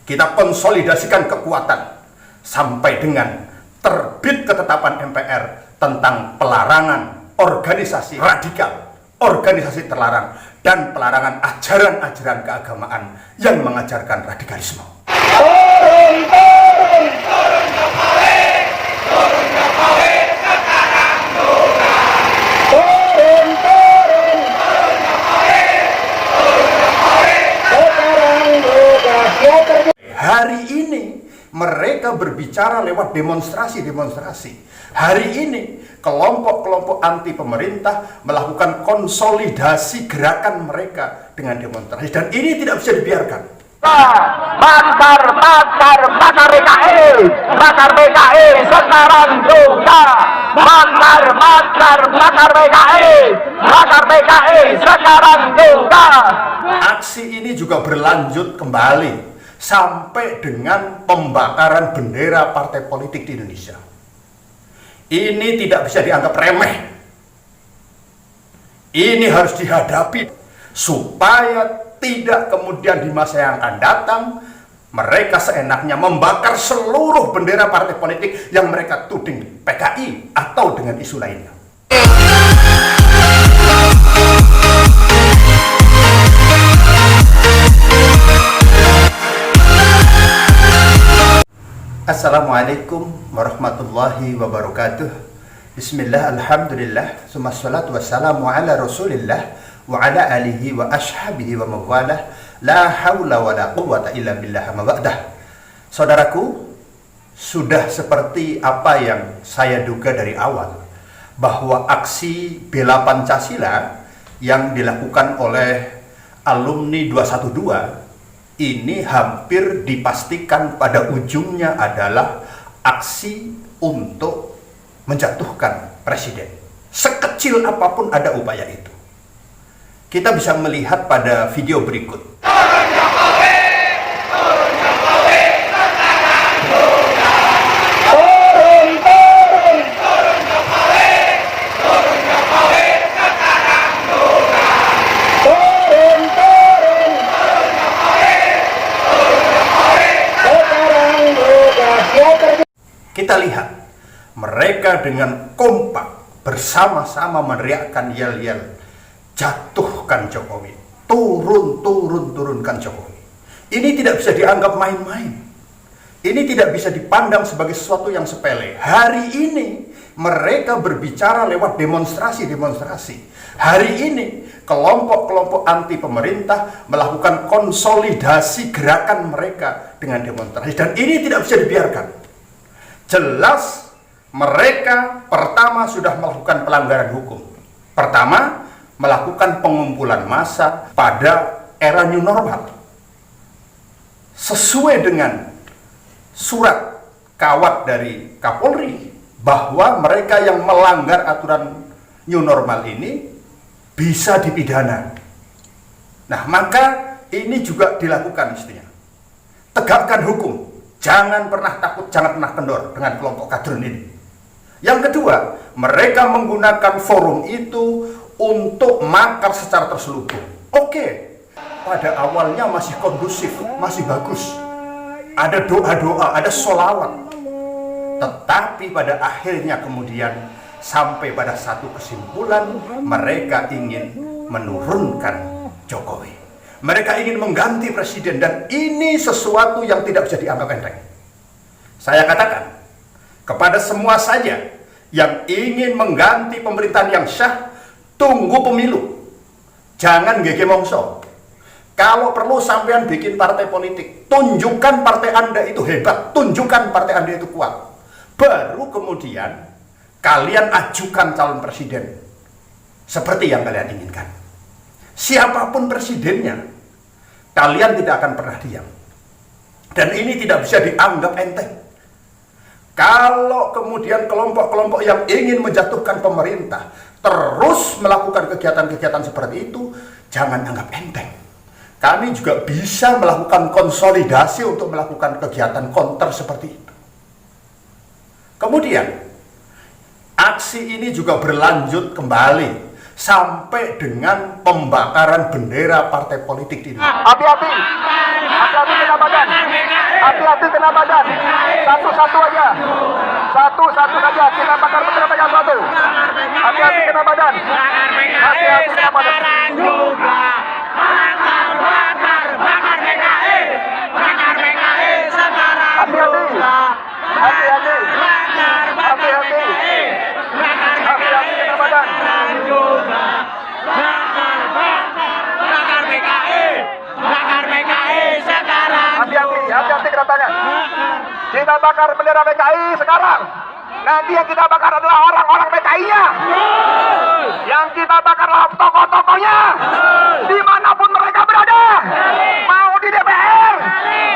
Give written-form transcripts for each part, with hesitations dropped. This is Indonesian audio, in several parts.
Kita konsolidasikan kekuatan sampai dengan terbit ketetapan MPR tentang pelarangan organisasi radikal, organisasi terlarang, dan pelarangan ajaran-ajaran keagamaan yang mengajarkan radikalisme. Hari ini mereka berbicara lewat demonstrasi-demonstrasi. Hari ini kelompok-kelompok anti pemerintah melakukan konsolidasi gerakan mereka dengan demonstrasi, dan ini tidak bisa dibiarkan. Bakar PKI, bakar PKI sekarang juga. Bakar PKI, bakar PKI sekarang juga. Aksi ini juga berlanjut kembali sampai dengan pembakaran bendera partai politik di Indonesia. Ini tidak bisa dianggap remeh. Ini harus dihadapi supaya tidak kemudian di masa yang akan datang mereka seenaknya membakar seluruh bendera partai politik yang mereka tuding PKI atau dengan isu lainnya. Assalamualaikum warahmatullahi wabarakatuh. Bismillah, alhamdulillah, summa salatu wassalamu ala rasulillah wa ala alihi wa ashabihi wa mawalah. La hawla wa la quwwata illa billah ma ba'dah. Saudaraku, sudah seperti apa yang saya duga dari awal, bahwa aksi bela Pancasila yang dilakukan oleh alumni 212 ini hampir dipastikan pada ujungnya adalah aksi untuk menjatuhkan presiden. Sekecil apapun ada upaya itu. Kita bisa melihat pada video berikut. Kita lihat mereka dengan kompak bersama-sama meneriakkan yel-yel, jatuhkan Jokowi, turunkan Jokowi. Ini tidak bisa dianggap main-main. Ini tidak bisa dipandang sebagai sesuatu yang sepele. Hari ini mereka berbicara lewat demonstrasi-demonstrasi. Hari ini kelompok-kelompok anti pemerintah melakukan konsolidasi gerakan mereka dengan demonstrasi, dan ini tidak bisa dibiarkan. Jelas mereka pertama sudah melakukan pelanggaran hukum. Pertama, melakukan pengumpulan massa pada era new normal sesuai dengan surat kawat dari Kapolri bahwa mereka yang melanggar aturan new normal ini bisa dipidana. Nah, maka ini juga dilakukan istinya. Tegakkan hukum. Jangan pernah takut, jangan pernah kendor dengan kelompok kadrun ini. Yang kedua, mereka menggunakan forum itu untuk makar secara terselubung. Oke, pada awalnya masih kondusif, masih bagus. Ada doa-doa, ada sholawat. Tetapi pada akhirnya kemudian sampai pada satu kesimpulan, mereka ingin menurunkan Jokowi. Mereka ingin mengganti presiden, dan ini sesuatu yang tidak bisa dianggap enteng. Saya katakan kepada semua saja yang ingin mengganti pemerintahan yang syah, tunggu pemilu. Jangan gege mongso. Kalau perlu sampean bikin partai politik, tunjukkan partai Anda itu hebat, tunjukkan partai Anda itu kuat. Baru kemudian kalian ajukan calon presiden seperti yang kalian inginkan. Siapapun presidennya, kalian tidak akan pernah diam. Dan ini tidak bisa dianggap enteng. Kalau kemudian kelompok-kelompok yang ingin menjatuhkan pemerintah terus melakukan kegiatan-kegiatan seperti itu, jangan anggap enteng. Kami juga bisa melakukan konsolidasi untuk melakukan kegiatan counter seperti itu. Kemudian, aksi ini juga berlanjut kembali sampai dengan pembakaran bendera partai politik di Indonesia. Hati-hati, hati-hati kena badan. kena badan. Satu-satu aja. Satu-satu saja. Kita bakar bendera pegang satu. Hati-hati kena badan. Hati-hati kena badan. Bakar PKI sekarang Hati-hati. Hati-hati. Hati-hati. Hati-hati kena badan. bakar PKI sekarang Hati-hati kena tangan. Kita bakar bendera PKI sekarang. Nanti yang kita bakar adalah orang-orang PKI-nya. Yang kita bakar adalah tokoh-tokohnya. Dimanapun mereka berada. Mau di DPR,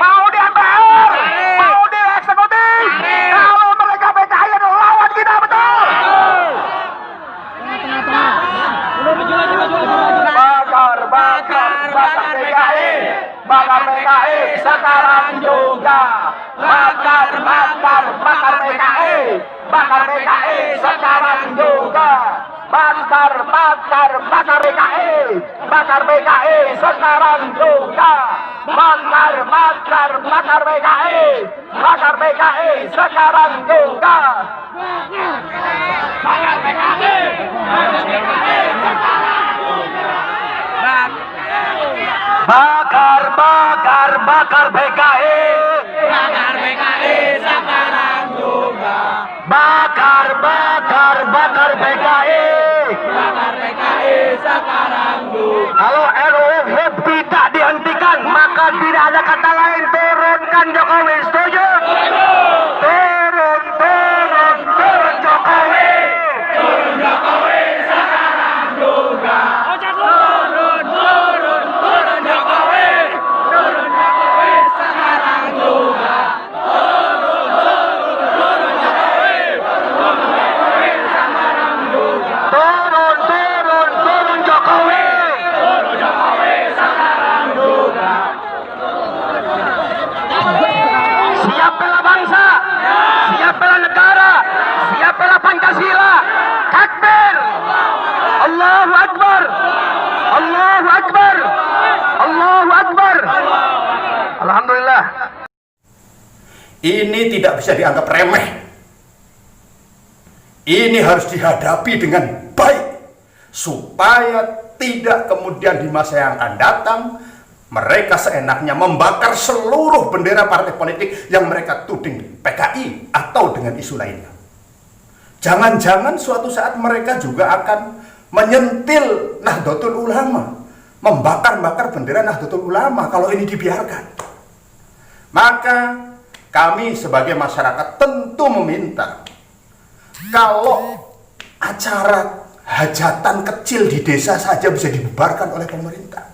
mau di MPR, mau di eksekutif. Kalau mereka PKI adalah lawan kita, betul. Bakar PKI. Bakar PKI sekarang juga. Bakar PKI. Bakar PKI sekarang juga. Bakar PKI. Bakar PKI sekarang juga. Bakar PKI. Bakar PKI sekarang juga. bakar PKI Bakar PKI. bakar PKI sekarang juga Bakar PKI. bakar PKI sekarang juga Kalau RUU tidak dihentikan, maka tidak ada kata lain, turunkan Jokowi. Setuju? Turun Jokowi. sekarang juga turun Jokowi sekarang juga Turun Jokowi. Siap bela bangsa, siap bela negara, siap bela Pancasila. Takbir. Allahu Akbar. Allahu Akbar. Allahu Akbar. Alhamdulillah. Ini tidak bisa dianggap remeh. Ini harus dihadapi dengan baik supaya tidak kemudian di masa yang akan datang mereka seenaknya membakar seluruh bendera partai politik yang mereka tuding PKI atau dengan isu lainnya. Jangan-jangan suatu saat mereka juga akan menyentil Nahdlatul Ulama, membakar-bakar bendera Nahdlatul Ulama kalau ini dibiarkan. Maka kami sebagai masyarakat tentu meminta, kalau acara hajatan kecil di desa saja bisa dibubarkan oleh pemerintah,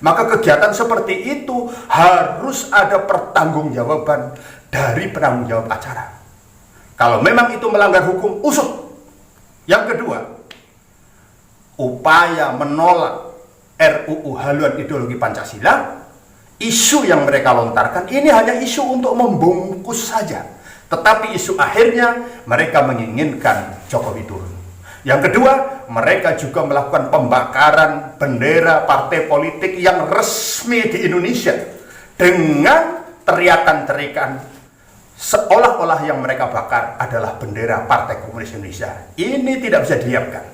maka kegiatan seperti itu harus ada pertanggungjawaban dari penanggung jawab acara. Kalau memang itu melanggar hukum, usut. Yang kedua, upaya menolak RUU haluan ideologi Pancasila, isu yang mereka lontarkan ini hanya isu untuk membungkus saja. Tetapi isu akhirnya mereka menginginkan Jokowi turun. Yang kedua, mereka juga melakukan pembakaran bendera partai politik yang resmi di Indonesia dengan teriakan-teriakan seolah-olah yang mereka bakar adalah bendera Partai Komunis Indonesia. Ini tidak bisa didiamkan.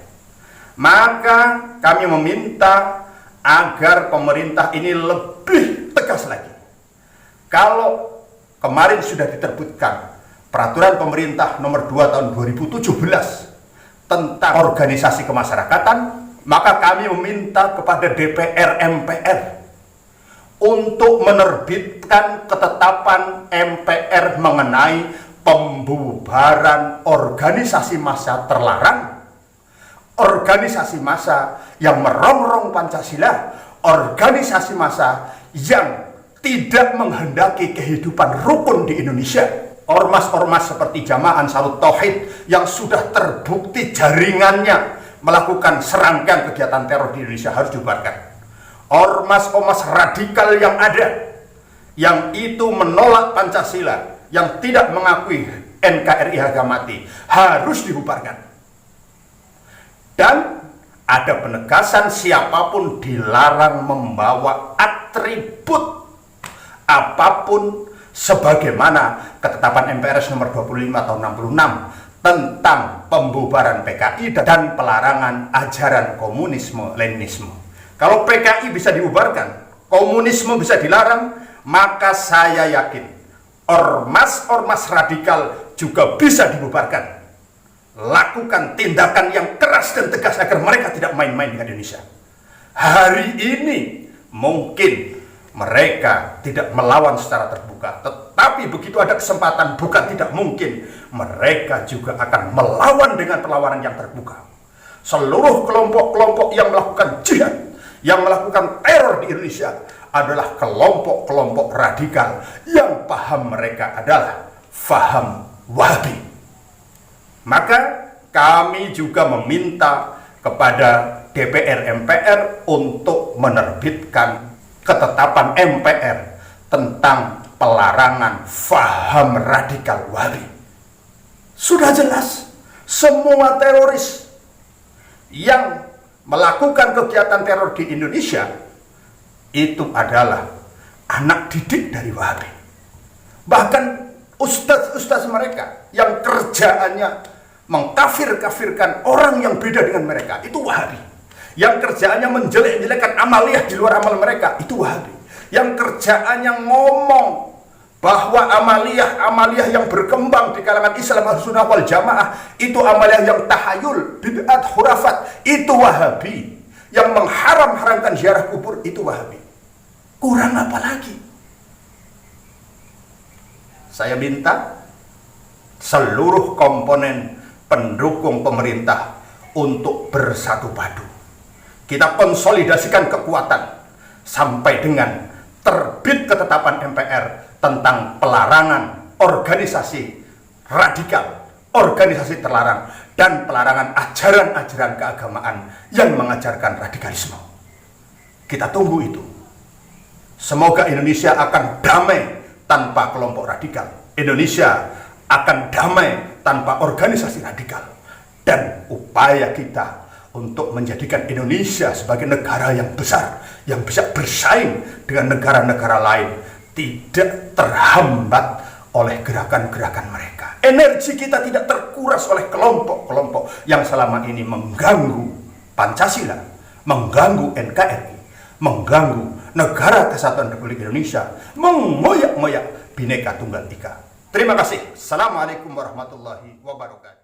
Maka kami meminta agar pemerintah ini lebih tegas lagi. Kalau kemarin sudah diterbitkan peraturan pemerintah nomor 2 tahun 2017 tentang organisasi kemasyarakatan, maka kami meminta kepada DPR MPR untuk menerbitkan ketetapan MPR mengenai pembubaran organisasi massa terlarang, organisasi massa yang merongrong Pancasila, organisasi massa yang tidak menghendaki kehidupan rukun di Indonesia. Ormas-ormas seperti Jamaah Ansarut Tauhid yang sudah terbukti jaringannya melakukan serangkaian kegiatan teror di Indonesia harus dibubarkan. Ormas-ormas radikal yang ada, yang itu menolak Pancasila, yang tidak mengakui NKRI harga mati, harus dibubarkan. Dan ada penegasan siapapun dilarang membawa atribut apapun sebagaimana ketetapan MPRS nomor 25 tahun 66 tentang pembubaran PKI dan pelarangan ajaran komunisme Leninisme. Kalau PKI bisa dibubarkan, komunisme bisa dilarang, maka saya yakin ormas-ormas radikal juga bisa dibubarkan. Lakukan tindakan yang keras dan tegas agar mereka tidak main-main dengan Indonesia. Hari ini mungkin mereka tidak melawan secara terbuka, tetapi begitu ada kesempatan, bukan tidak mungkin mereka juga akan melawan dengan perlawanan yang terbuka. Seluruh kelompok-kelompok yang melakukan jihad, yang melakukan teror di Indonesia adalah kelompok-kelompok radikal yang paham mereka adalah paham Wahabi. Maka kami juga meminta kepada DPR MPR untuk menerbitkan ketetapan MPR tentang pelarangan faham radikal Wahabi. Sudah jelas, semua teroris yang melakukan kegiatan teror di Indonesia itu adalah anak didik dari Wahabi. Bahkan ustadz-ustadz mereka yang kerjaannya mengkafir-kafirkan orang yang beda dengan mereka, itu Wahabi. Yang kerjaannya menjelek-jelekkan amaliyah di luar amal mereka, itu Wahabi. Yang kerjaannya ngomong bahwa amaliyah yang berkembang di kalangan Islam Ahlussunnah wal Jamaah itu amaliyah yang tahayul, bid'at, khurafat, itu Wahabi. Yang mengharam-haramkan ziarah kubur, itu Wahabi. Kurang apa lagi? Saya minta seluruh komponen pendukung pemerintah untuk bersatu padu. Kita konsolidasikan kekuatan sampai dengan terbit ketetapan MPR tentang pelarangan organisasi radikal, organisasi terlarang, dan pelarangan ajaran-ajaran keagamaan yang mengajarkan radikalisme. Kita tunggu itu. Semoga Indonesia akan damai tanpa kelompok radikal. Indonesia akan damai tanpa organisasi radikal. Dan upaya kita untuk menjadikan Indonesia sebagai negara yang besar, yang bisa bersaing dengan negara-negara lain, tidak terhambat oleh gerakan-gerakan mereka. Energi kita tidak terkuras oleh kelompok-kelompok yang selama ini mengganggu Pancasila, mengganggu NKRI, mengganggu Negara Kesatuan Republik Indonesia, mengoyak-ngoyak Bhinneka Tunggal Ika. Terima kasih. Assalamualaikum warahmatullahi wabarakatuh.